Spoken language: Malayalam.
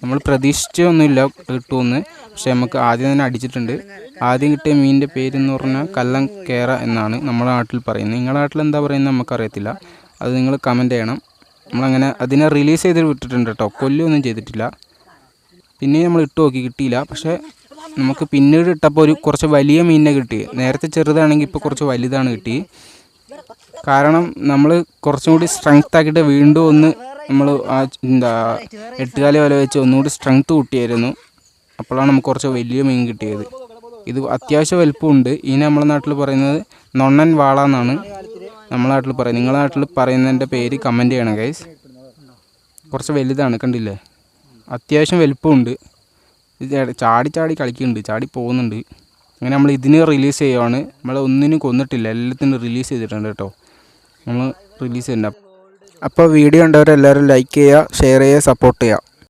നമ്മൾ പ്രതീക്ഷിച്ചൊന്നുമില്ല കിട്ടുമെന്ന്. പക്ഷേ നമുക്ക് ആദ്യം തന്നെ അടിച്ചിട്ടുണ്ട്. ആദ്യം കിട്ടിയ മീനിൻ്റെ പേരെന്ന് പറഞ്ഞാൽ കല്ലൻ കേറ എന്നാണ് നമ്മുടെ നാട്ടിൽ പറയുന്നത്. നിങ്ങളുടെ നാട്ടിൽ എന്താ പറയുന്നത് നമുക്കറിയത്തില്ല. അത് നിങ്ങൾ കമൻറ്റ് ചെയ്യണം. നമ്മളങ്ങനെ അതിനെ റിലീസ് ചെയ്ത് വിട്ടിട്ടുണ്ട് കേട്ടോ, കൊല്ലുമൊന്നും ചെയ്തിട്ടില്ല. പിന്നെ നമ്മൾ ഇട്ട് നോക്കി, കിട്ടിയില്ല. പക്ഷേ നമുക്ക് പിന്നീട് ഇട്ടപ്പോൾ കുറച്ച് വലിയ മീനിനെ കിട്ടി. നേരത്തെ ചെറുതാണെങ്കിൽ ഇപ്പോൾ കുറച്ച് വലുതാണ് കിട്ടി. കാരണം നമ്മൾ കുറച്ചും കൂടി സ്ട്രെങ്ത് ആക്കിയിട്ട് വീണ്ടും ഒന്ന് നമ്മൾ എട്ടുകാലി വല വെച്ച് ഒന്നുകൂടി സ്ട്രെങ്ത് കൂട്ടിയായിരുന്നു. അപ്പോഴാണ് നമുക്ക് കുറച്ച് വലിയ മീൻ കിട്ടിയത്. ഇത് അത്യാവശ്യം വലുപ്പമുണ്ട്. ഇതിന് നമ്മുടെ നാട്ടിൽ പറയുന്നത് നൊണ്ണൻ വാള എന്നാണ് നമ്മളെ നാട്ടിൽ പറയുന്നത്. നിങ്ങളുടെ നാട്ടിൽ പറയുന്നതിൻ്റെ പേര് കമൻറ്റ് ചെയ്യണം ഗൈസ്. കുറച്ച് വലുതാണ്, കണ്ടില്ലേ? അത്യാവശ്യം വലുപ്പമുണ്ട്. ഇത് ചാടി കളിക്കുന്നുണ്ട്, ചാടി പോകുന്നുണ്ട്. അങ്ങനെ നമ്മൾ ഇതിന് റിലീസ് ചെയ്യുവാണ്. നമ്മൾ ഒന്നിനും കൊന്നിട്ടില്ല, എല്ലാത്തിനും റിലീസ് ചെയ്തിട്ടുണ്ട് കേട്ടോ. നമ്മൾ റിലീസ് ചെയ്തിട്ടുണ്ട്. അപ്പോൾ വീഡിയോ കണ്ടവരെല്ലാവരും ലൈക്ക് ചെയ്യുക, ഷെയർ ചെയ്യുക, സപ്പോർട്ട് ചെയ്യുക.